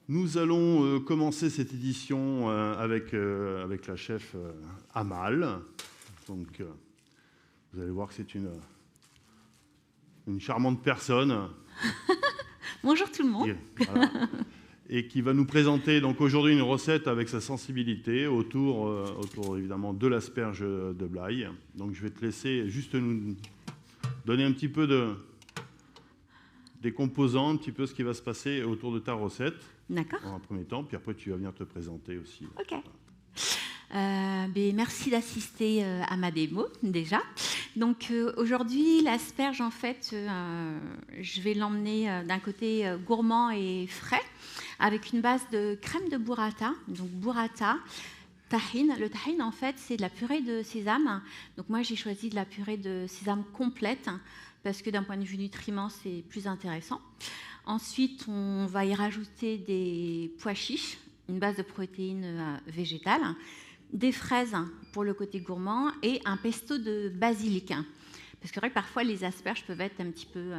Nous allons commencer cette édition avec la chef Amal. Donc, vous allez voir que c'est une charmante personne. Bonjour tout le monde. Voilà, et qui va nous présenter donc aujourd'hui une recette avec sa sensibilité autour évidemment de l'asperge de Blaye. Donc je vais te laisser juste nous donner un petit peu des composants, un petit peu ce qui va se passer autour de ta recette. D'accord. En un premier temps, puis après tu vas venir te présenter aussi. Ok. Merci d'assister à ma démo déjà. Donc aujourd'hui, l'asperge, en fait, je vais l'emmener d'un côté gourmand et frais, avec une base de crème de burrata. Donc burrata, tahine. Le tahine, en fait, c'est de la purée de sésame. Donc moi, j'ai choisi de la purée de sésame complète, parce que d'un point de vue nutriments, c'est plus intéressant. Ensuite, on va y rajouter des pois chiches, une base de protéines végétales, des fraises pour le côté gourmand et un pesto de basilic. Parce que c'est vrai que parfois les asperges peuvent être un petit peu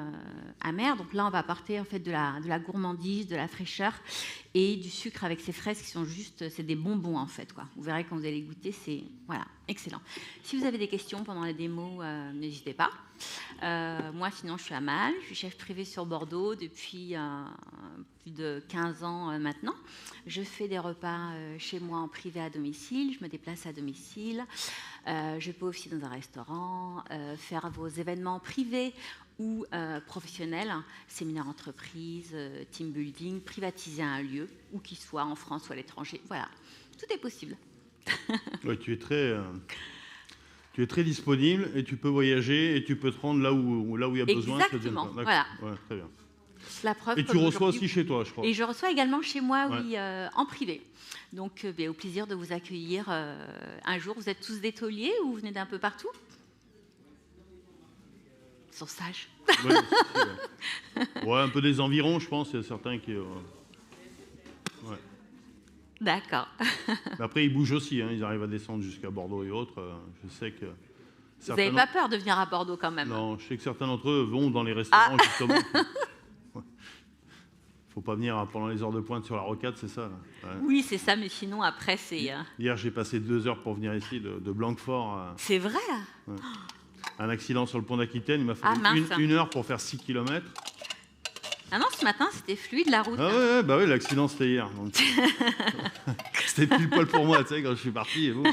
amères. Donc là, on va apporter en fait de la gourmandise, de la fraîcheur et du sucre avec ces fraises qui sont juste, c'est des bonbons en fait, quoi. Vous verrez quand vous allez goûter, c'est voilà, excellent. Si vous avez des questions pendant la démo, n'hésitez pas. Moi, sinon, je suis Amal, je suis chef privé sur Bordeaux depuis plus de 15 ans maintenant. Je fais des repas chez moi en privé à domicile, je me déplace à domicile. Je peux aussi dans un restaurant, faire vos événements privés ou professionnels, séminaires entreprises, team building, privatiser un lieu, où qu'il soit en France ou à l'étranger. Voilà, tout est possible. Ouais, tu es très disponible et tu peux voyager et tu peux te rendre là où il y a besoin. Exactement, voilà. Ouais, très bien. La preuve, et tu reçois aussi chez toi, je crois. Et je reçois également chez moi, ouais. Oui, en privé. Donc, au plaisir de vous accueillir un jour. Vous êtes tous des tauliers ou vous venez d'un peu partout? Ils sont sages. Ouais, un peu des environs, je pense. Il y a certains qui... Ouais. D'accord. Mais après, ils bougent aussi. Hein. Ils arrivent à descendre jusqu'à Bordeaux et autres. Je sais que... Vous n'avez pas peur de venir à Bordeaux quand même? Non, je sais que certains d'entre eux vont dans les restaurants, justement. Faut pas venir pendant les heures de pointe sur la rocade, c'est ça là. Ouais. Oui, c'est ça, mais sinon, après, c'est... Hier, j'ai passé 2 heures pour venir ici, de Blanquefort. C'est vrai? Ouais. Un accident sur le pont d'Aquitaine, il m'a fallu une heure pour faire 6 km. Ah non, ce matin, c'était fluide, la route. Ah ouais, bah oui, l'accident, c'était hier. Donc... c'était pile poil pour moi, tu sais, quand je suis parti. Et bon,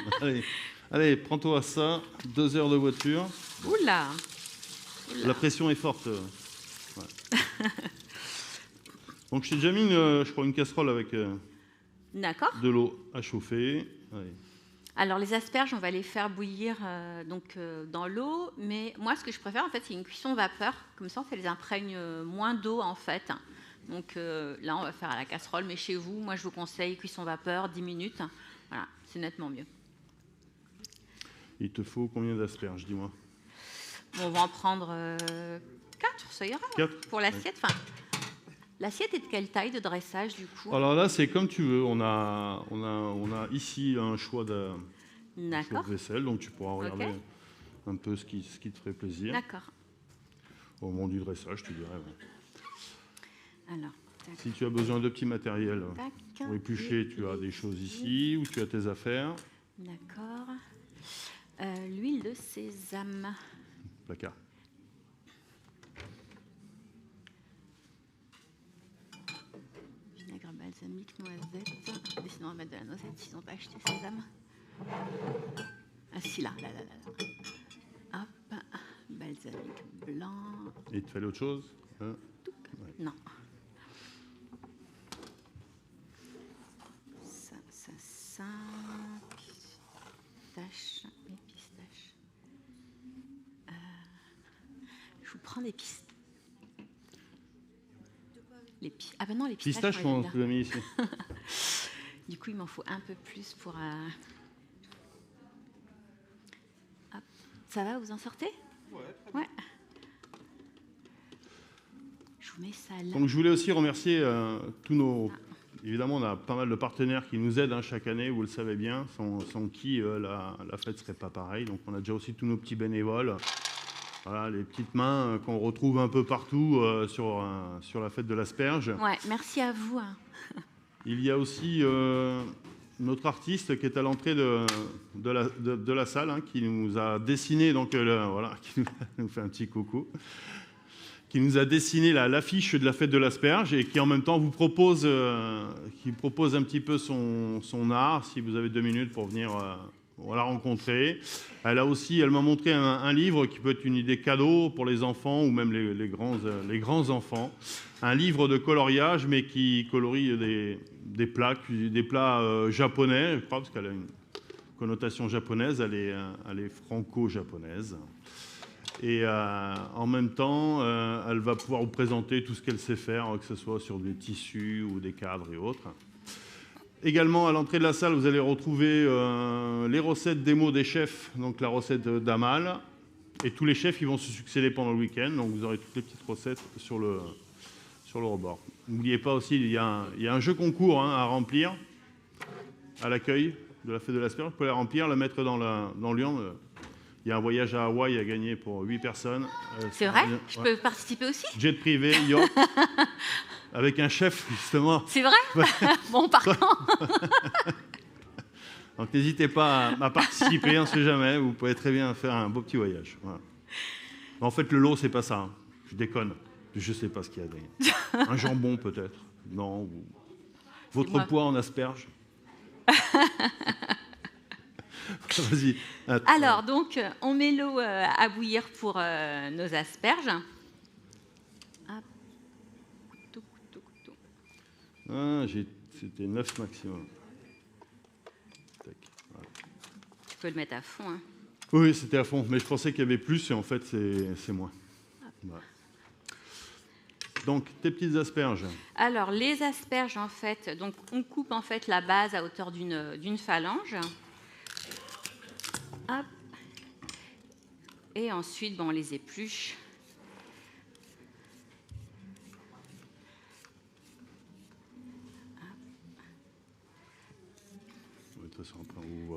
allez, prends-toi ça, 2 heures de voiture. Oula. La pression est forte. Ouais. Donc, je t'ai déjà mis, je crois, une casserole avec de l'eau à chauffer. Allez. Alors, les asperges, on va les faire bouillir dans l'eau. Mais moi, ce que je préfère, en fait, c'est une cuisson vapeur. Comme ça, ça les imprègne moins d'eau, en fait. Donc là, on va faire à la casserole. Mais chez vous, moi, je vous conseille cuisson vapeur, 10 minutes. Voilà, c'est nettement mieux. Il te faut combien d'asperges, dis-moi? Bon, on va en prendre 4, ça ira. 4 pour l'assiette. Enfin, l'assiette est de quelle taille de dressage, du coup? Alors là, c'est comme tu veux. On a ici un choix de vaisselle, donc tu pourras regarder un peu ce qui te ferait plaisir. D'accord. Au moment du dressage, tu dirais. Ouais. Alors, si tu as besoin de petits matériels pour éplucher, tu as des choses ici, où tu as tes affaires. D'accord. L'huile de sésame. Placard. Vinaigre balsamique, noisette. Mais sinon, on va mettre de la noisette s'ils n'ont pas acheté sésame. Ah si, là. Hop, balsamique blanc. Et il te fallait autre chose hein? Ouais. Non. Ça. Pistaches, mes pistaches. Je vous prends des pistaches. Ah ben non, les pistaches. Pistaches, on l'a mis ici. Du coup, il m'en faut un peu plus pour... Hop. Ça va, vous en sortez? Ouais. Je vous mets ça là. Donc, je voulais aussi remercier tous nos... Évidemment, on a pas mal de partenaires qui nous aident chaque année, vous le savez bien, sans qui la fête ne serait pas pareille. Donc, on a déjà aussi tous nos petits bénévoles Voilà, les petites mains qu'on retrouve un peu partout sur la fête de l'asperge. Ouais, merci à vous. Il y a aussi notre artiste qui est à l'entrée de la salle, hein, qui nous a dessiné, donc voilà, qui nous fait un petit coucou, qui nous a dessiné l'affiche de la fête de l'asperge et qui en même temps vous propose, un petit peu son art, si vous avez 2 minutes pour venir la rencontrer. Elle m'a montré un livre qui peut être une idée cadeau pour les enfants ou même les grands enfants. Un livre de coloriage, mais qui colorie des plats japonais, je crois, parce qu'elle a une connotation japonaise, elle est franco-japonaise. Et en même temps, elle va pouvoir vous présenter tout ce qu'elle sait faire, que ce soit sur des tissus ou des cadres et autres. Également, à l'entrée de la salle, vous allez retrouver les recettes démo des chefs, donc la recette d'Amal. Et tous les chefs, ils vont se succéder pendant le week-end, donc vous aurez toutes les petites recettes sur le rebord. N'oubliez pas aussi, il y a un jeu concours à remplir à l'accueil de la fête de l'asperge. Vous pouvez la remplir, la mettre dans l'urne. Il y a un voyage à Hawaï à gagner pour 8 personnes. C'est vrai? Je peux participer aussi? Jet privé, yacht, avec un chef, justement. C'est vrai? Bon, partant. Donc n'hésitez pas à participer, on ne sait jamais. Vous pouvez très bien faire un beau petit voyage. Voilà. En fait, le lot, c'est pas ça. Je déconne. Je ne sais pas ce qu'il y a derrière. Un jambon, peut-être. Non. Votre poids en asperge. Vas-y. Alors, donc, on met l'eau à bouillir pour nos asperges. Hop. Couteau. C'était 9 maximum. Tac. Voilà. Tu peux le mettre à fond. Hein. Oui, c'était à fond. Mais je pensais qu'il y avait plus et en fait, c'est moins. Voilà. Donc, tes petites asperges. Alors, les asperges, en fait, donc on coupe en fait la base à hauteur d'une phalange. Hop. Et ensuite, on les épluche.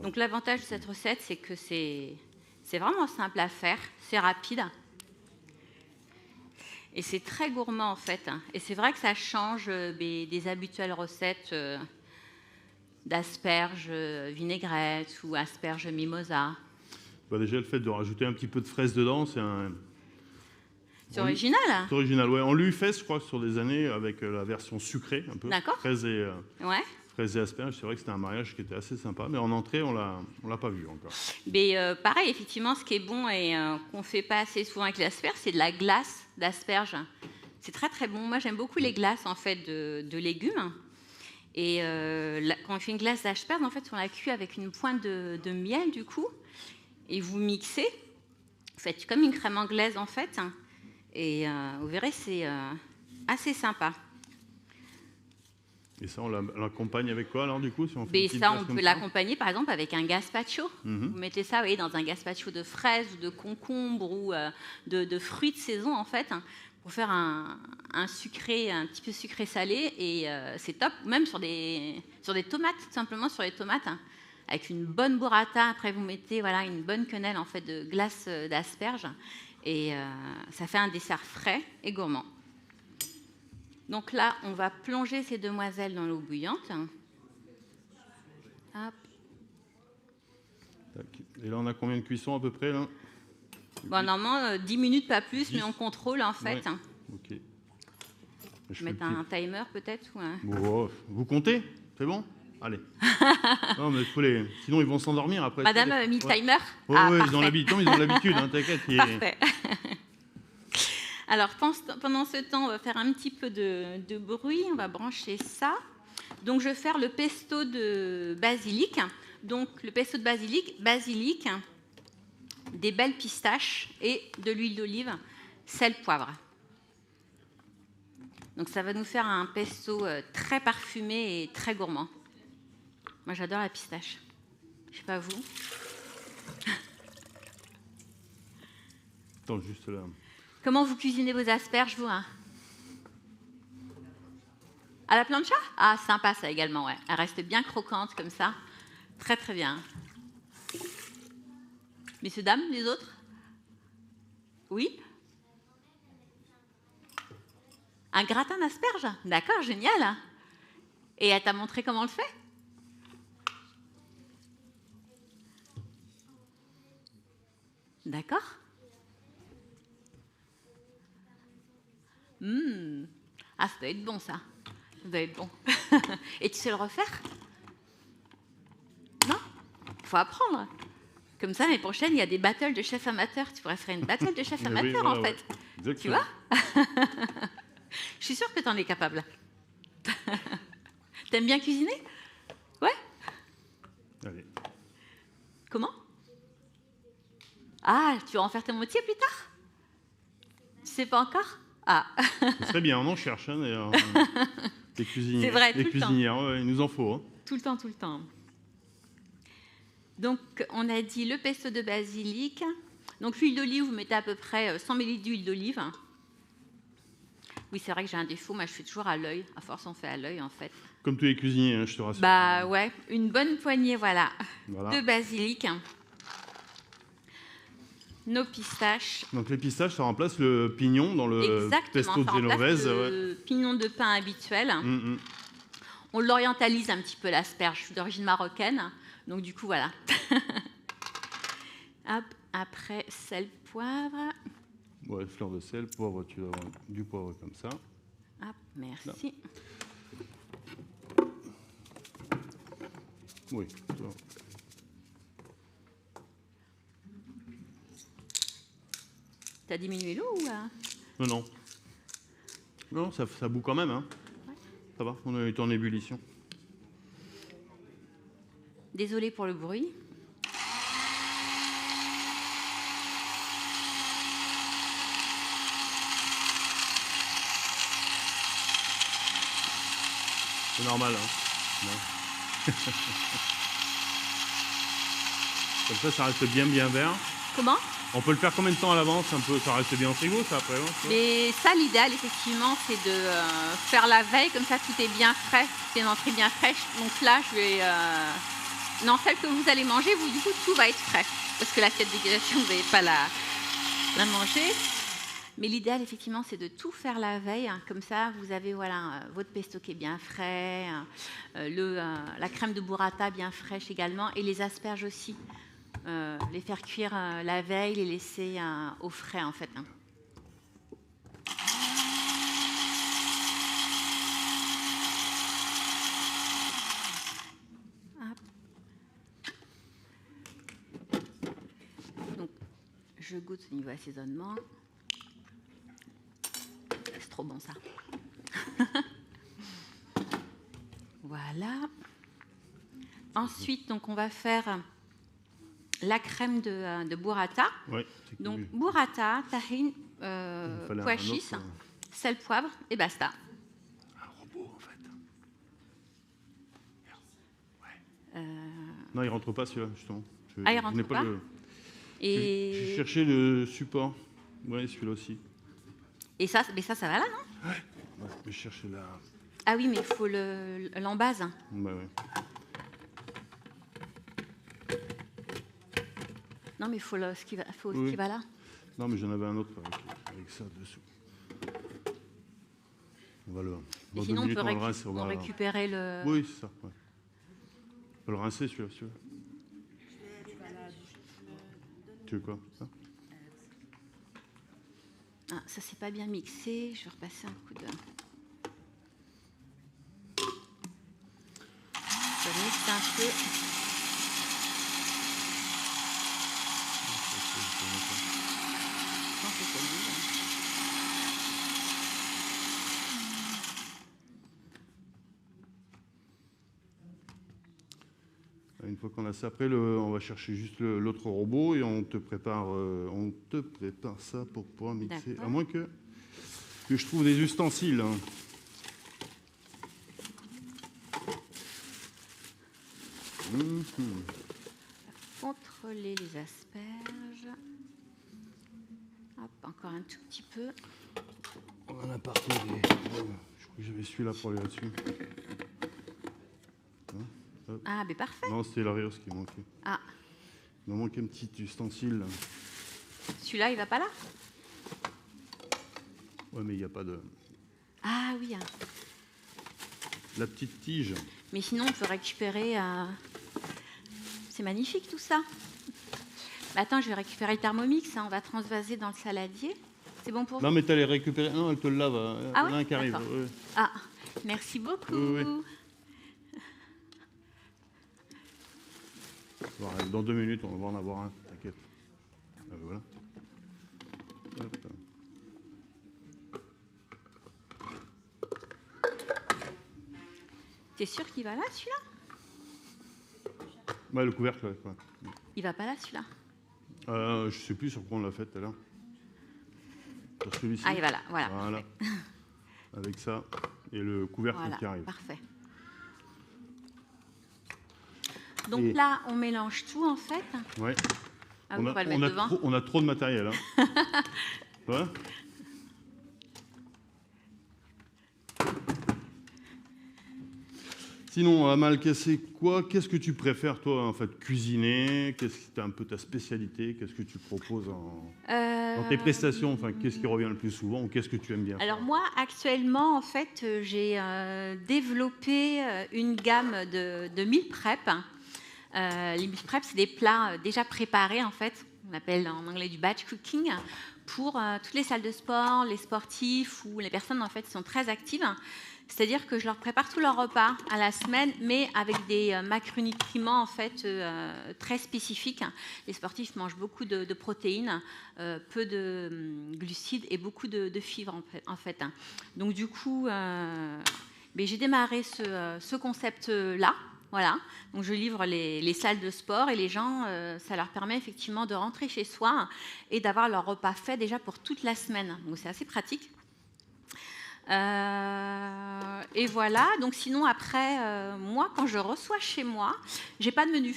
Donc, l'avantage de cette recette, c'est que c'est vraiment simple à faire, c'est rapide. Et c'est très gourmand, en fait. Et c'est vrai que ça change des habituelles recettes d'asperges vinaigrette ou asperges mimosa. Bah déjà, le fait de rajouter un petit peu de fraise dedans, c'est original. C'est original, ouais. On l'a eu fait, je crois, sur des années avec la version sucrée, un peu. D'accord. Fraises et asperges. C'est vrai que c'était un mariage qui était assez sympa, mais en entrée, on l'a pas vu encore. Mais pareil, effectivement, ce qui est bon et qu'on ne fait pas assez souvent avec l'asperge, c'est de la glace d'asperges. C'est très, très bon. Moi, j'aime beaucoup les glaces, en fait, de légumes. Et quand on fait une glace d'asperges, en fait, on la cuit avec une pointe de miel, du coup. Et vous mixez. Vous faites comme une crème anglaise, en fait. Et vous verrez, c'est assez sympa. Et ça, on l'accompagne avec quoi, alors, du coup, si on fait on peut l'accompagner, par exemple, avec un gazpacho. Vous mettez ça, vous voyez, dans un gazpacho de fraises ou de concombres ou de fruits de saison, en fait, pour faire un sucré, un petit peu sucré-salé. Et c'est top, même sur des tomates, tout simplement sur les tomates. Avec une bonne burrata, après vous mettez une bonne quenelle, en fait, de glace d'asperges. Et ça fait un dessert frais et gourmand. Donc là, on va plonger ces demoiselles dans l'eau bouillante. Hop. Et là, on a combien de cuissons à peu près là? Normalement, 10 minutes, pas plus, 10. Mais on contrôle en fait. Ouais. Ok. Je vais mettre un timer peut-être vous comptez? C'est bon? Allez. Non, mais sinon, ils vont s'endormir après. Madame a mis le timer? Oui, ils ont l'habitude, t'inquiète. Parfait. Alors, pendant ce temps, on va faire un petit peu de bruit. On va brancher ça. Donc, je vais faire le pesto de basilic. Donc, le pesto de basilic, des belles pistaches et de l'huile d'olive, sel, poivre. Donc, ça va nous faire un pesto très parfumé et très gourmand. Moi, j'adore la pistache. Je ne sais pas vous. Attends, juste là. Comment vous cuisinez vos asperges, vous À la plancha? Ah, sympa ça également, ouais. Elle reste bien croquante comme ça. Très, très bien. Messieurs, dames, les autres? Oui. Un gratin d'asperges? D'accord, génial. Et elle t'a montré comment on le fait? D'accord. Ah, ça doit être bon, ça. Ça doit être bon. Et tu sais le refaire? Non? Il faut apprendre. Comme ça, l'année prochaine, il y a des battles de chefs amateurs. Tu pourrais faire une battle de chefs amateurs, Oui, voilà, en fait. Ouais. Tu vois? Je suis sûre que tu en es capable. T'aimes bien cuisiner? Ouais? Allez. Comment? Ah, tu vas en faire ton métier plus tard? Tu sais pas encore? Ah, Ce serait bien, on en cherche, hein, d'ailleurs. Les cuisiniers. C'est vrai, Les tout le temps. cuisinières, ouais, il nous en faut. Hein. tout le temps, tout le temps. Donc, on a dit le pesto de basilic. Donc, l'huile d'olive, vous mettez à peu près 100 ml d'huile d'olive. Oui, c'est vrai que j'ai un défaut, moi je fais toujours à l'œil. À force, on fait à l'œil, en fait. Comme tous les cuisiniers, hein, je te rassure. Bah ouais, une bonne poignée, voilà, Voilà. de basilic. Nos pistaches. Donc les pistaches, ça remplace le pignon dans le Exactement, pesto de ça remplace génovaise. le pignon de pain habituel. On l'orientalise un petit peu, l'asperge. Je suis d'origine marocaine, donc du coup, voilà. Hop, après, sel, poivre. Ouais, fleur de sel, poivre, tu dois avoir du poivre comme ça. Hop, merci. Oui. Ça va. T'as diminué l'eau ou Non, non. Non, ça bout quand même. Hein. Ouais. Ça va, on est en ébullition. Désolée pour le bruit. C'est normal. Hein. Ouais. Comme ça reste bien vert. Comment? On peut le faire combien de temps à l'avance un peu? Ça reste bien au frigo, ça, après, ouais, tu vois. Mais ça, l'idéal, effectivement, c'est de faire la veille, comme ça, tout est bien frais, c'est une entrée bien fraîche. Donc là, je vais... Non, celle que vous allez manger, vous, du coup, tout va être frais. Parce que l'assiette dégustation, vous n'allez pas la manger. Mais l'idéal, effectivement, c'est de tout faire la veille. Hein. Comme ça, vous avez voilà, votre pesto qui est bien frais, la crème de burrata bien fraîche également, et les asperges aussi. Les faire cuire la veille, les laisser au frais, en fait. Hein. Donc, je goûte au niveau assaisonnement. C'est trop bon, ça. Voilà. Ensuite, donc, on va faire la crème de burrata. Ouais, donc, burrata, tahine, pois chiches, sel, poivre et basta. Un robot, en fait. Ouais. Non, il rentre pas, celui-là, justement. Il rentre pas. J'ai cherché le support. Ouais, celui-là aussi. Et ça, mais ça va là, non? Ouais. Je cherchais la... Ah oui, mais il faut l'embase. Ouais, ouais. Non, mais il faut ce qui va là. Non, mais j'en avais un autre avec ça dessous. On va le... Et sinon, on peut récupérer le... Oui, c'est ça. Ouais. On peut le rincer, celui-là. Tu veux quoi? Ah, ça, c'est pas bien mixé. Je vais repasser un coup de... Je vais mixer un peu. Une fois qu'on a ça, après, on va chercher juste l'autre robot et on te prépare ça pour pouvoir mixer. À moins que je trouve des ustensiles. Hein. Contrôler les asperges. Hop, encore un tout petit peu. On en a partout. Je crois que j'avais celui-là pour aller là-dessus. Ah, mais parfait. Non, c'était l'Arios qui manquait. Ah. Il m'a manqué un petit ustensile. Là. Celui-là, il va pas là? Ouais, mais il n'y a pas de... Ah oui. La petite tige. Mais sinon, on peut récupérer... C'est magnifique tout ça. Bah, attends, je vais récupérer le Thermomix. Hein. On va transvaser dans le saladier. C'est bon pour vous? Non, mais tu allais récupérer. Non, elle te le lave. Ah il y en a ouais, un qui arrive. d'accord. Ouais. Ah, merci beaucoup. Oui. Voilà, dans 2 minutes, on va en avoir un. T'inquiète. Voilà. Hop. T'es sûr qu'il va là, celui-là? Ouais, le couvercle, ouais. Il va pas là, celui-là? Je sais plus sur quoi on l'a fait tout à l'heure. Sur celui-ci. Ah, il va là, voilà. Voilà. Avec ça et le couvercle Voilà, qui arrive. parfait. Donc Et... là, on mélange tout, en fait. Ouais. Ah, on va le mettre devant. On a trop de matériel. Hein. Ouais. Sinon, Amal, qu'est-ce que tu préfères, toi, en fait, cuisiner? Qu'est-ce qui est un peu ta spécialité? Qu'est-ce que tu proposes dans tes prestations? Enfin, qu'est-ce qui revient le plus souvent ou qu'est-ce que tu aimes bien faire? Alors moi, actuellement, en fait, j'ai développé une gamme de meal prep. Les meal prep, c'est des plats déjà préparés, en fait. On appelle en anglais du batch cooking pour toutes les salles de sport, les sportifs ou les personnes, en fait, qui sont très actives. C'est-à-dire que je leur prépare tous leurs repas à la semaine, mais avec des macronutriments en fait très spécifiques. Les sportifs mangent beaucoup de protéines, peu de glucides et beaucoup de fibres en fait. Donc du coup, j'ai démarré ce concept-là. Voilà. Donc je livre les salles de sport et les gens, ça leur permet effectivement de rentrer chez soi et d'avoir leur repas fait déjà pour toute la semaine. Donc c'est assez pratique. Et voilà, donc sinon après, moi quand je reçois chez moi, j'ai pas de menu.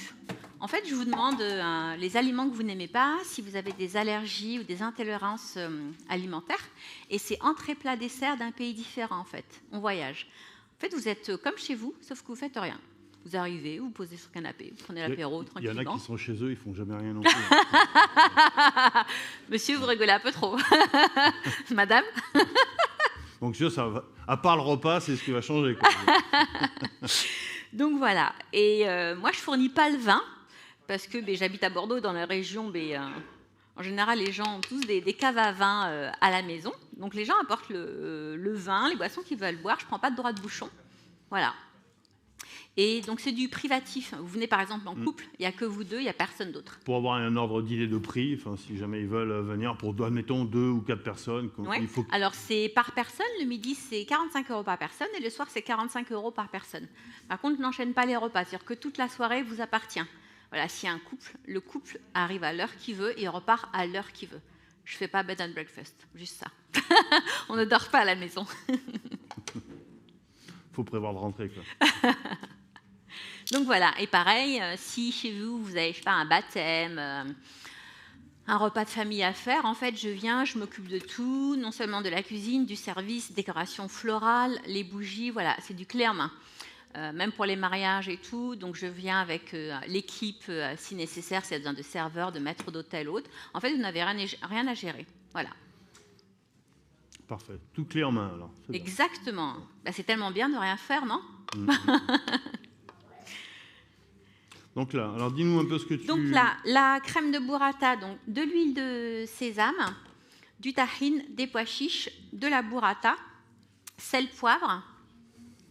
En fait, je vous demande les aliments que vous n'aimez pas, si vous avez des allergies ou des intolérances alimentaires, et c'est entrée, plat, dessert d'un pays différent en fait. On voyage. En fait, vous êtes comme chez vous, sauf que vous faites rien. Vous arrivez, vous posez sur le canapé, vous prenez l'apéro tranquillement. Il y en a qui sont chez eux, ils font jamais rien non plus. Monsieur, vous rigolez un peu trop. Madame. Donc ça va. À part le repas, c'est ce qui va changer, quoi. Donc voilà. Et moi, je fournis pas le vin parce que j'habite à Bordeaux, dans la région. En général, les gens ont tous des caves à vin à la maison. Donc les gens apportent le vin, les boissons qu'ils veulent boire. Je prends pas de droit de bouchon. Voilà. Et donc c'est du privatif. Vous venez par exemple en couple, il n'y a que vous deux, il n'y a personne d'autre. Pour avoir un ordre d'idée de prix, enfin, si jamais ils veulent venir pour, admettons, 2 ou 4 personnes. Ouais. Il faut... Alors c'est par personne, le midi c'est 45 € par personne et le soir c'est 45 € par personne. Par contre, n'enchaîne pas les repas, c'est-à-dire que toute la soirée vous appartient. Voilà, s'il y a un couple, le couple arrive à l'heure qu'il veut et repart à l'heure qu'il veut. Je ne fais pas bed and breakfast, juste ça. On ne dort pas à la maison. Faut prévoir de rentrer, quoi. Donc voilà, et pareil, si chez vous, vous avez, je sais pas, un baptême, un repas de famille à faire, en fait, je viens, je m'occupe de tout, non seulement de la cuisine, du service, décoration florale, les bougies, voilà, c'est du clé en main. Même pour les mariages et tout, donc je viens avec l'équipe, si nécessaire, s'il y a besoin de serveurs, de maîtres d'hôtel, autres. En fait, vous n'avez rien à gérer, voilà. Parfait, tout clé en main, alors. Exactement. C'est tellement bien de rien faire, non? Donc là, alors dis-nous un peu ce que tu... Donc là, la crème de burrata, donc de l'huile de sésame, du tahine, des pois chiches, de la burrata, sel, poivre,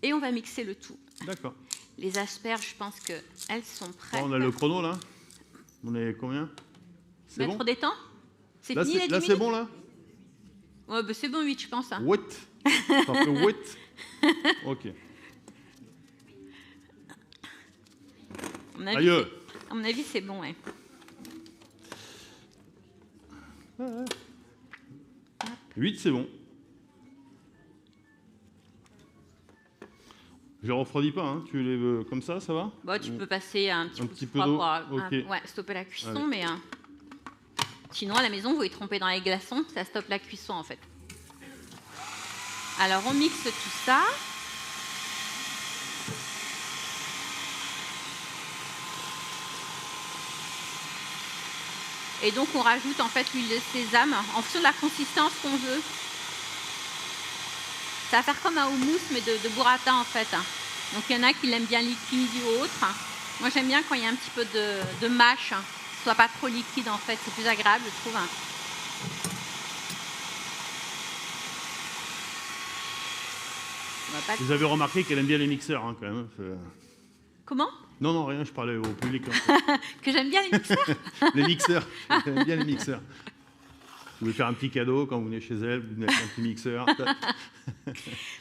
et on va mixer le tout. D'accord. Les asperges, je pense qu'elles sont prêtes. Bon, on a le chrono, là. On est combien? C'est bon? Mettre des temps? C'est là, fini les 10 là, minutes? c'est bon, là? Ouais, c'est bon, 8, je pense. Hein. What? Ça fait what? Ok. À mon avis, c'est bon, ouais. 8, c'est bon. Je ne refroidis pas, hein. Tu les veux comme ça va? Bon, tu peux passer un petit peu d'eau. pour Okay. stopper la cuisson, mais sinon, à la maison, vous y trompez dans les glaçons, ça stoppe la cuisson, en fait. Alors, on mixe tout ça. Et donc, on rajoute en fait l'huile de sésame en fonction de la consistance qu'on veut. Ça va faire comme un houmous, mais de burrata en fait. Donc il y en a qui l'aiment bien liquide ou autre. Moi j'aime bien quand il y a un petit peu de mâche, que ce soit pas trop liquide en fait, c'est plus agréable je trouve. Vous avez remarqué qu'elle aime bien les mixeurs hein, quand même. Comment? Non, non, rien, je parlais au public. Que j'aime bien les mixeurs. Les mixeurs, j'aime bien les mixeurs. Vous voulez faire un petit cadeau quand vous venez chez elle, vous venez avec un petit mixeur.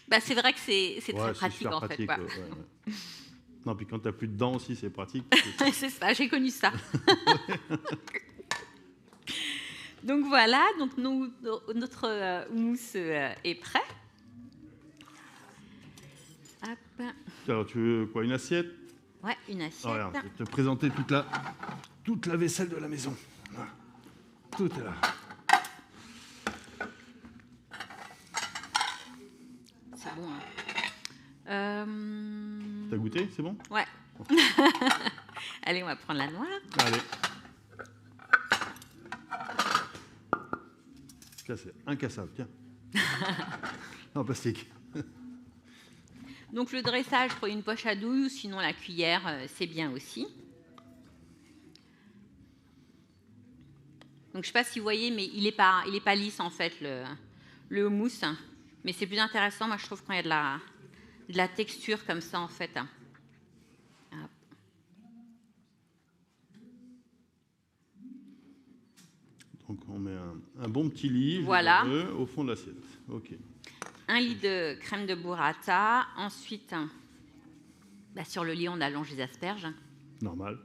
Bah, c'est vrai que c'est très pratique en pratique, fait. ouais. Non, puis quand tu n'as plus de dents aussi, c'est pratique. C'est ça, j'ai connu ça. Donc voilà, donc notre houmous est prêt. Hop. Alors, tu veux quoi, une assiette? Ouais, une assiette. Regarde, je vais te présenter toute la vaisselle de la maison. Voilà. Tout est là. C'est bon. Hein. T'as goûté, c'est bon? Ouais. Allez, on va prendre la noire. Allez. Ça, c'est incassable, tiens. En plastique. Donc le dressage, prenez une poche à douille ou sinon la cuillère, c'est bien aussi. Donc je ne sais pas si vous voyez, mais il est pas lisse en fait le houmous. Mais c'est plus intéressant, moi je trouve, quand il y a de la texture comme ça en fait. Hop. Donc on met un bon petit lit voilà. Au fond de l'assiette. Ok. 1 litre de crème de burrata. Ensuite, sur le lit, on allonge les asperges. Normal.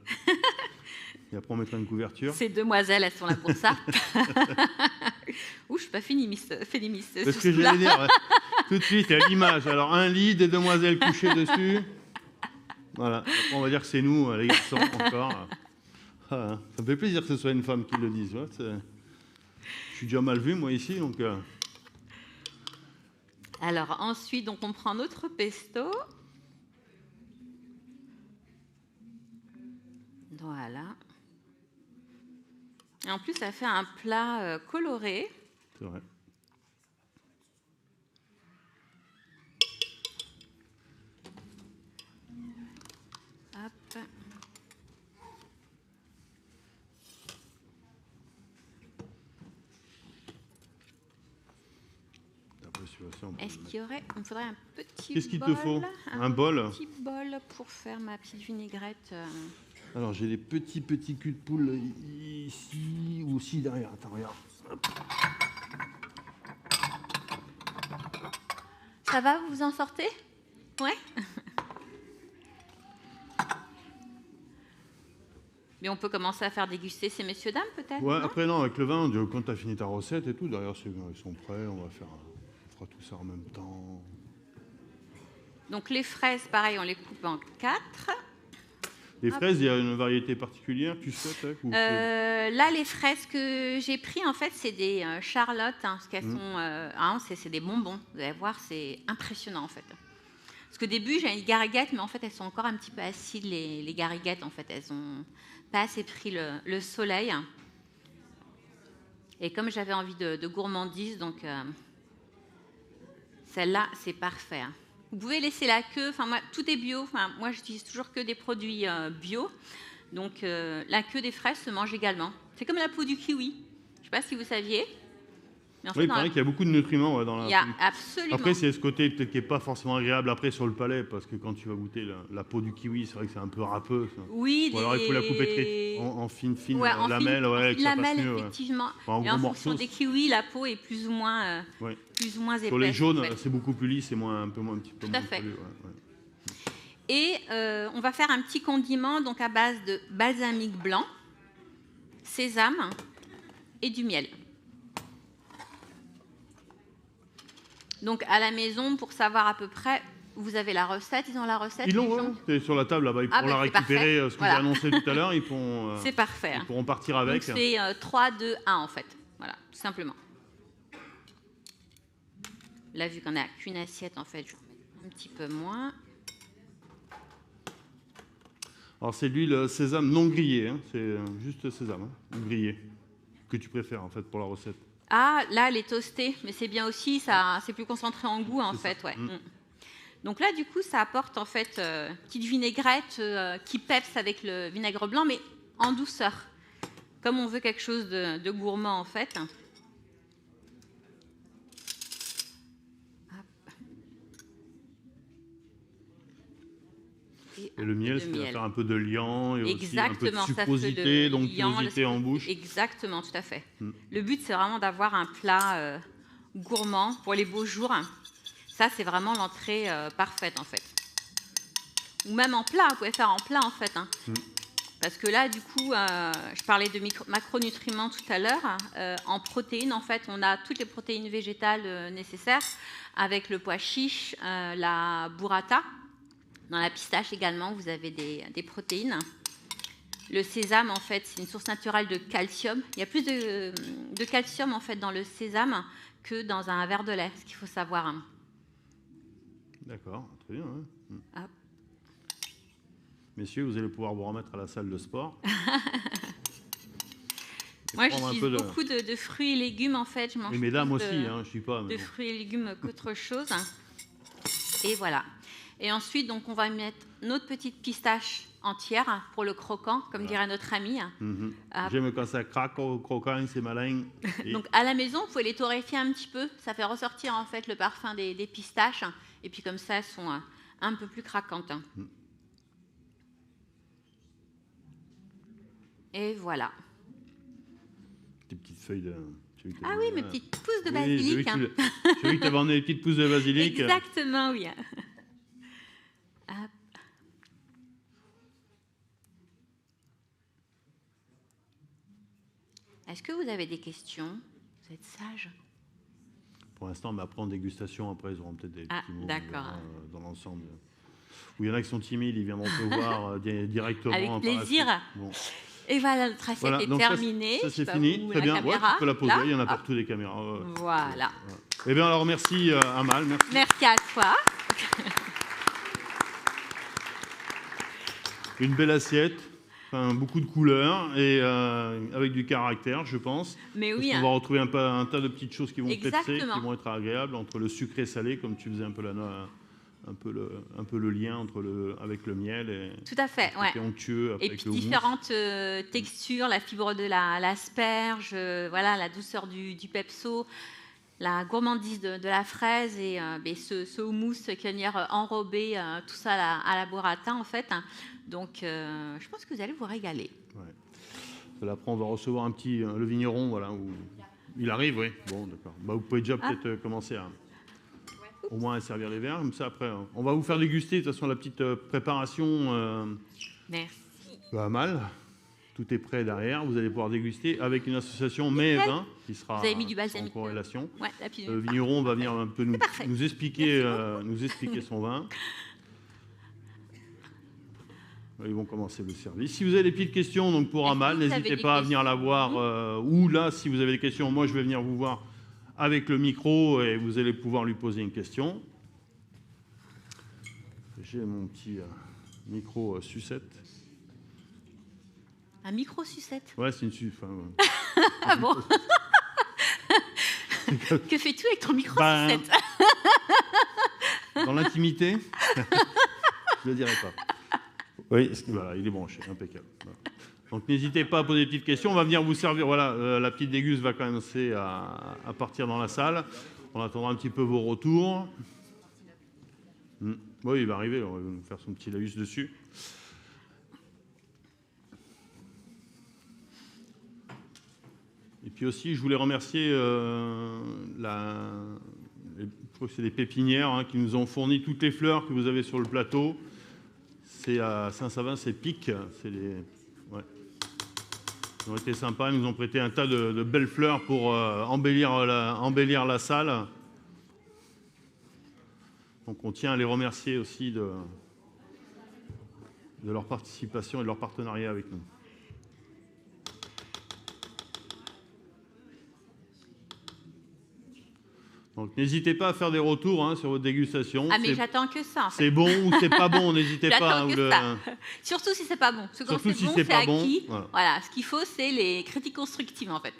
Et après, on mettra une couverture. Ces demoiselles, elles sont là pour ça. Ouh, je ne suis pas féministe. C'est ce que j'allais dire. Ouais. Tout de suite, il y a l'image. Alors, un lit, des demoiselles couchées dessus. Voilà. Après, on va dire que c'est nous, les garçons, encore. Ah, ça me fait plaisir que ce soit une femme qui le dise. Ouais, je suis déjà mal vu, moi, ici. Donc, Alors, ensuite, donc, on prend notre pesto. Voilà. Et en plus, ça fait un plat coloré. C'est vrai. Hop. Est-ce qu'il y aurait... Il me faudrait un petit bol. Qu'est-ce qu'il te faut? Un bol? Un petit bol pour faire ma petite vinaigrette. Alors, j'ai des petits culs de poule ici ou aussi derrière. Attends, regarde. Hop. Ça va, vous vous en sortez? Ouais. Mais on peut commencer à faire déguster ces messieurs dames, peut-être? Ouais, après, non, avec le vin, quand tu as fini ta recette et tout, derrière, ils sont prêts, on fera tout ça en même temps. Donc, les fraises, pareil, on les coupe en 4. Les fraises, il y a une variété particulière, tu sais? Là, les fraises que j'ai pris, en fait, c'est des charlottes, parce qu'elles sont... c'est des bonbons. Vous allez voir, c'est impressionnant, en fait. Parce qu'au début, j'ai une gariguette, mais en fait, elles sont encore un petit peu acides, les gariguettes, en fait. Elles n'ont pas assez pris le soleil. Et comme j'avais envie de gourmandise, donc celle-là, c'est parfait. Vous pouvez laisser la queue. Enfin, moi, tout est bio. Enfin, moi, j'utilise toujours que des produits bio. Donc, la queue des fraises se mange également. C'est comme la peau du kiwi. Je ne sais pas si vous saviez. Mais en fait, oui, il paraît qu'il y a beaucoup de nutriments dans la... Il y a absolument. Après, c'est ce côté peut-être qui n'est pas forcément agréable après sur le palais, parce que quand tu vas goûter la peau du kiwi, c'est vrai que c'est un peu râpeux. Ça. Oui. Ou alors il faut la couper en fines lamelles. En fines lamelles, effectivement. Ouais. Et en fonction des kiwis, la peau est plus ou moins épaisse. Sur les jaunes, c'est beaucoup plus lisse, c'est un petit peu Tout moins à fait. poilu, Et on va faire un petit condiment donc à base de balsamique blanc, sésame et du miel. Donc à la maison, pour savoir à peu près, vous avez la recette, ils ont la recette. Ils l'ont, c'est sur la table là-bas, ils pourront la récupérer, ce que j'ai annoncé tout à l'heure, ils pourront, c'est parfait. Ils pourront partir avec. Donc c'est 3, 2, 1 en fait, voilà, tout simplement. Là, vu qu'on n'a qu'une assiette, en fait, je vais en mettre un petit peu moins. Alors c'est l'huile sésame non grillée, hein, c'est juste sésame, grillé, que tu préfères en fait pour la recette. Ah, là, elle est toastée, mais c'est bien aussi, ça, c'est plus concentré en goût, en fait. Ouais. Donc là, du coup, ça apporte en fait une petite vinaigrette qui peps avec le vinaigre blanc, mais en douceur. Comme on veut quelque chose de gourmand, en fait. Et le miel, ça va faire un peu de liant et aussi un peu de Exactement, ça fait sucrosité, le donc liant, pilosité en bouche. Exactement, tout à fait. Le but, c'est vraiment d'avoir un plat gourmand pour les beaux jours. Ça, c'est vraiment l'entrée parfaite, en fait. Ou même en plat, vous pouvez faire en plat, en fait. Hein. Parce que là, du coup, je parlais de macronutriments tout à l'heure. En protéines, en fait, on a toutes les protéines végétales nécessaires, avec le pois chiche, la burrata. Dans la pistache également, vous avez des protéines. Le sésame, en fait, c'est une source naturelle de calcium. Il y a plus de calcium, en fait, dans le sésame que dans un verre de lait, ce qu'il faut savoir. Hein. D'accord, très bien. Hein. Hop. Messieurs, vous allez pouvoir vous remettre à la salle de sport. Moi, j'utilise beaucoup de fruits et légumes, en fait. Je mange mesdames aussi, hein, je ne suis pas... de fruits et légumes qu'autre chose. Et voilà. Et ensuite, donc, on va mettre notre petite pistache entière pour le croquant, comme dirait notre ami. J'aime quand ça craque au croquant, c'est malin. Donc, à la maison, vous pouvez les torréfier un petit peu. Ça fait ressortir, en fait, le parfum des pistaches. Et puis, comme ça, elles sont un peu plus craquantes. Et voilà. Des petites feuilles de... Ah oui, mes petites pousses de basilic. J'ai vu que tu avais emmené des petites pousses de basilic. Exactement, oui. Hop. Est-ce que vous avez des questions? Vous êtes sage? Pour l'instant, mais après en dégustation, après ils auront peut-être des petits mots dans l'ensemble. Ou il y en a qui sont timides, ils viendront te voir directement. Avec plaisir. Bon. Et voilà, notre assiette est terminée. Ça c'est fini, très bien. Ouais, tu peux la poser, là, il y en a partout des caméras. Voilà. Eh bien alors merci Amal. Merci à toi. Une belle assiette, enfin, beaucoup de couleurs et avec du caractère, je pense. Mais oui. On va retrouver un tas de petites choses qui vont pepser, qui vont être agréables entre le sucré et salé, comme tu faisais un peu un peu le lien avec le miel et tout à fait, ouais. Onctueux et puis différentes textures, la fibre de l'asperge, voilà, la douceur du pepso, la gourmandise de la fraise et ce houmous qui va venir enrober tout ça à la burrata en fait. Donc je pense que vous allez vous régaler. Ouais. Après on va recevoir le vigneron, voilà, où il arrive, oui. Bon, d'accord. Bah, vous pouvez déjà peut-être commencer à au moins à servir les verres, comme ça après on va vous faire déguster de toute façon la petite préparation. Merci. Pas mal. Tout est prêt derrière. Vous allez pouvoir déguster avec une association mets et vin qui sera en corrélation. Ouais, le vigneron va venir un peu nous expliquer son vin. Ils vont commencer le service. Si vous avez des petites questions donc pour Amal, n'hésitez pas à venir la voir. Ou là, si vous avez des questions, moi je vais venir vous voir avec le micro et vous allez pouvoir lui poser une question. J'ai mon petit micro sucette. Un micro sucette? Ouais, c'est une sucette. Ah bon? Que fais-tu avec ton micro sucette? Dans l'intimité? Je ne le dirai pas. Oui, voilà, il est branché, impeccable. Voilà. Donc n'hésitez pas à poser des petites questions. On va venir vous servir. Voilà, la petite déguste va commencer à partir dans la salle. On attendra un petit peu vos retours. Oui, il va arriver. On va nous faire son petit laïus dessus. Et puis aussi, je voulais remercier je crois que c'est des pépinières qui nous ont fourni toutes les fleurs que vous avez sur le plateau. C'est à Saint-Savin, c'est Pic. Ouais. Ils ont été sympas, ils nous ont prêté un tas de belles fleurs pour embellir la salle. Donc on tient à les remercier aussi de leur participation et de leur partenariat avec nous. Donc n'hésitez pas à faire des retours sur votre dégustation. Ah mais j'attends que ça. En fait. C'est bon ou c'est pas bon, n'hésitez pas. Surtout si c'est pas bon. Surtout si c'est pas bon, c'est acquis. Voilà. Ce qu'il faut, c'est les critiques constructives en fait.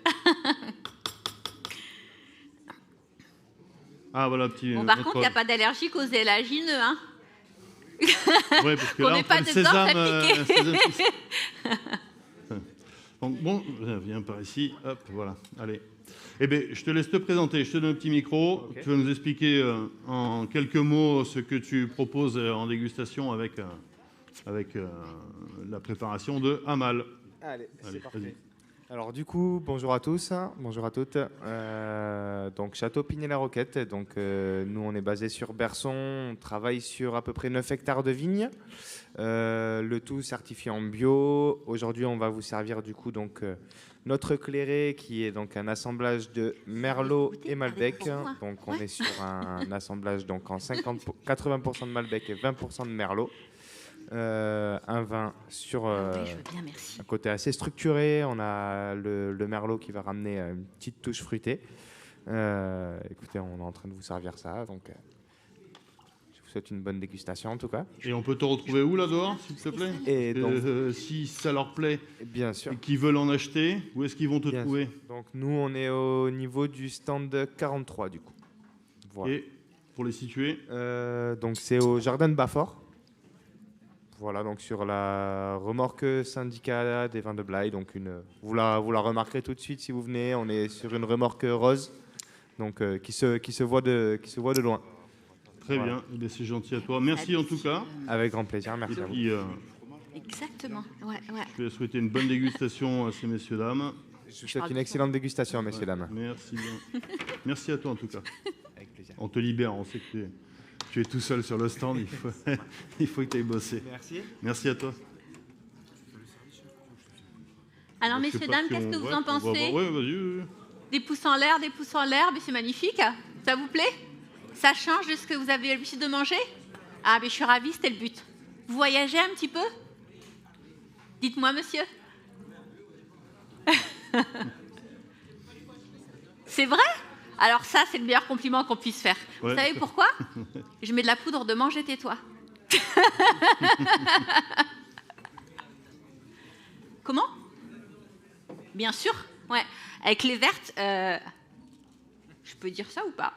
Ah, voilà, petit... Bon, par contre, il n'y a pas d'allergique aux élagineux, hein. Ouais, parce que Qu'on là, n'ait pas de sésame bon, viens par ici. Hop, voilà. Allez. Eh bien, je te laisse te présenter. Je te donne un petit micro. Okay. Tu vas nous expliquer en quelques mots ce que tu proposes en dégustation avec la préparation de Amal. Allez, c'est parfait. Alors du coup, bonjour à tous, bonjour à toutes. Donc Château Pigné-la-Roquette. Donc nous, on est basé sur Berson. On travaille sur à peu près 9 hectares de vignes. Le tout certifié en bio. Aujourd'hui, on va vous servir du coup donc notre clairé qui est donc un assemblage de Merlot et Malbec. Donc on est sur un assemblage donc en 80% de Malbec et 20% de Merlot. Un vin sur un côté assez structuré. On a le Merlot qui va ramener une petite touche fruitée. Écoutez, on est en train de vous servir ça. Donc, je vous souhaite une bonne dégustation en tout cas. Et on peut te retrouver où là dehors, s'il te plaît? Et donc, si ça leur plaît, bien sûr, et qu'ils veulent en acheter, où est-ce qu'ils vont te trouver? Donc nous, on est au niveau du stand 43 du coup. Voilà. Et pour les situer, donc c'est au Jardin de Bafort. Voilà, donc sur la remorque syndicat des vins de Blaye. Donc vous la remarquerez tout de suite si vous venez. On est sur une remorque rose, donc qui se voit de loin. Très bien, eh c'est gentil à toi. Merci en tout cas. Avec grand plaisir, merci à vous. Exactement, ouais. Je vais souhaiter une bonne dégustation à ces messieurs dames. Je vous souhaite une excellente dégustation, messieurs dames. Merci bien. Merci à toi en tout cas. Avec plaisir. On te libère, on sait que tu es tout seul sur le stand, il faut que tu ailles bosser. Merci. Merci à toi. Alors, messieurs, dames, qu'est-ce que vous en pensez? Oui, vas-y. Des pouces en l'air, mais c'est magnifique. Ça vous plaît? Ça change de ce que vous avez l'habitude de manger? Ah, mais je suis ravie, c'était le but. Vous voyagez un petit peu? Dites-moi, monsieur. C'est vrai? Alors ça, c'est le meilleur compliment qu'on puisse faire. Ouais. Vous savez pourquoi? Je mets de la poudre de manger tais-toi. Comment? Bien sûr, ouais. Avec les vertes, je peux dire ça ou pas?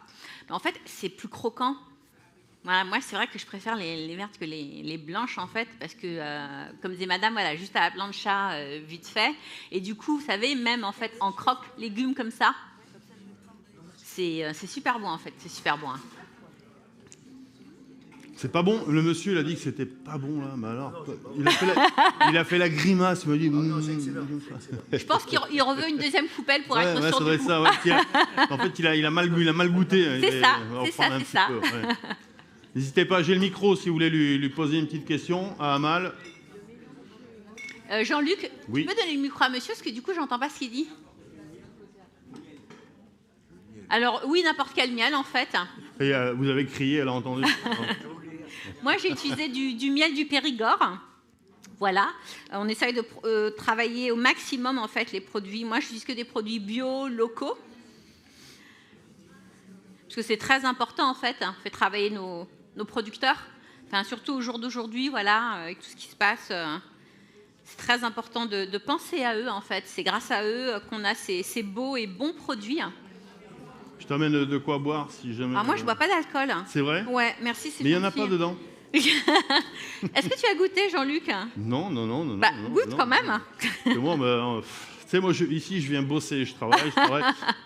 Mais en fait, c'est plus croquant. Voilà, moi, c'est vrai que je préfère les vertes que les blanches, en fait, parce que, comme disait madame, voilà, juste à la plancha, vite fait. Et du coup, vous savez, même en fait, en croque, légumes comme ça, c'est super bon, en fait. C'est super bon. Hein. C'est pas bon. Le monsieur, il a dit que c'était pas bon, là. Mais alors, il a fait la grimace. Il m'a dit... non, c'est excellent. Je pense qu'il reveut une deuxième coupelle pour être sûr du coup. Ça, ouais. En fait, il a mal goûté. C'est ça. N'hésitez pas, j'ai le micro si vous voulez lui poser une petite question à Amal. Jean-Luc, oui. Tu peux donner le micro à monsieur, parce que du coup, j'entends pas ce qu'il dit. Alors, oui, n'importe quel miel, en fait. Et vous avez crié, elle a entendu. Moi, j'ai utilisé du miel du Périgord. Voilà. On essaye de travailler au maximum, en fait, les produits. Moi, je n'utilise que des produits bio, locaux. Parce que c'est très important, en fait. On fait travailler nos producteurs. Enfin, surtout au jour d'aujourd'hui, voilà, avec tout ce qui se passe. C'est très important de penser à eux, en fait. C'est grâce à eux qu'on a ces beaux et bons produits. Je t'emmène de quoi boire si jamais. Alors moi, je ne bois pas d'alcool. C'est vrai? Ouais, merci. Mais il n'y en a pas dedans. Est-ce que tu as goûté, Jean-Luc? Non. Bah, goûte quand même. Moi, tu sais, moi, ici, je viens bosser, je travaille.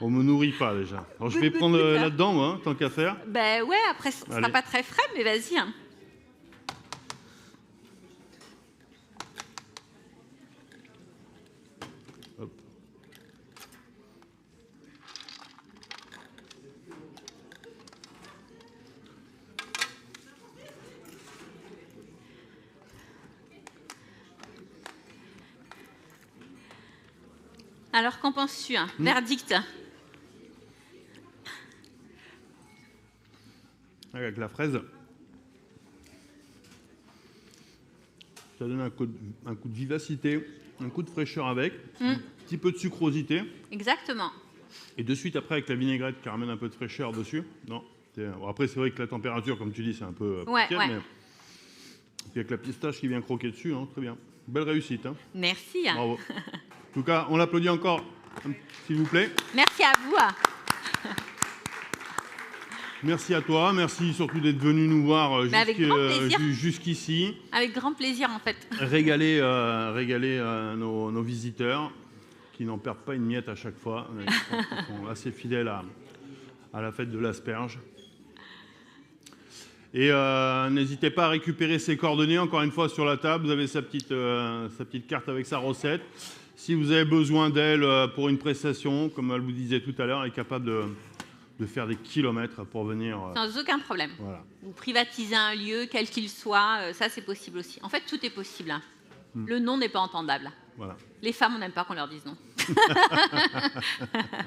On ne me nourrit pas déjà. Alors, je vais prendre là-dedans, moi, tant qu'à faire. Ben ouais, après, ce ne sera pas très frais, mais vas-y. Hein. Hop. Alors, qu'en penses-tu? Verdict? Avec la fraise, ça donne un coup de vivacité, un coup de fraîcheur avec, un petit peu de sucrosité. Exactement. Et de suite, après, avec la vinaigrette qui ramène un peu de fraîcheur dessus. Non. Bon, après, c'est vrai que la température, comme tu dis, c'est un peu... Ouais. Mais... Et puis avec la pistache qui vient croquer dessus, hein, très bien. Belle réussite. Hein. Merci. Bravo. En tout cas, on l'applaudit encore, s'il vous plaît. Merci à vous. Merci à toi, merci surtout d'être venu nous voir jusqu'ici. Avec grand plaisir, en fait. Régaler nos visiteurs, qui n'en perdent pas une miette à chaque fois. Ils sont assez fidèles à la fête de l'asperge. Et n'hésitez pas à récupérer ses coordonnées, encore une fois, sur la table. Vous avez sa petite carte avec sa recette. Si vous avez besoin d'elle pour une prestation, comme elle vous disait tout à l'heure, elle est capable de faire des kilomètres pour venir. Sans aucun problème. Voilà. Vous privatisez un lieu, quel qu'il soit, ça c'est possible aussi. En fait, tout est possible. Hein. Le non n'est pas entendable. Voilà. Les femmes, on n'aime pas qu'on leur dise non.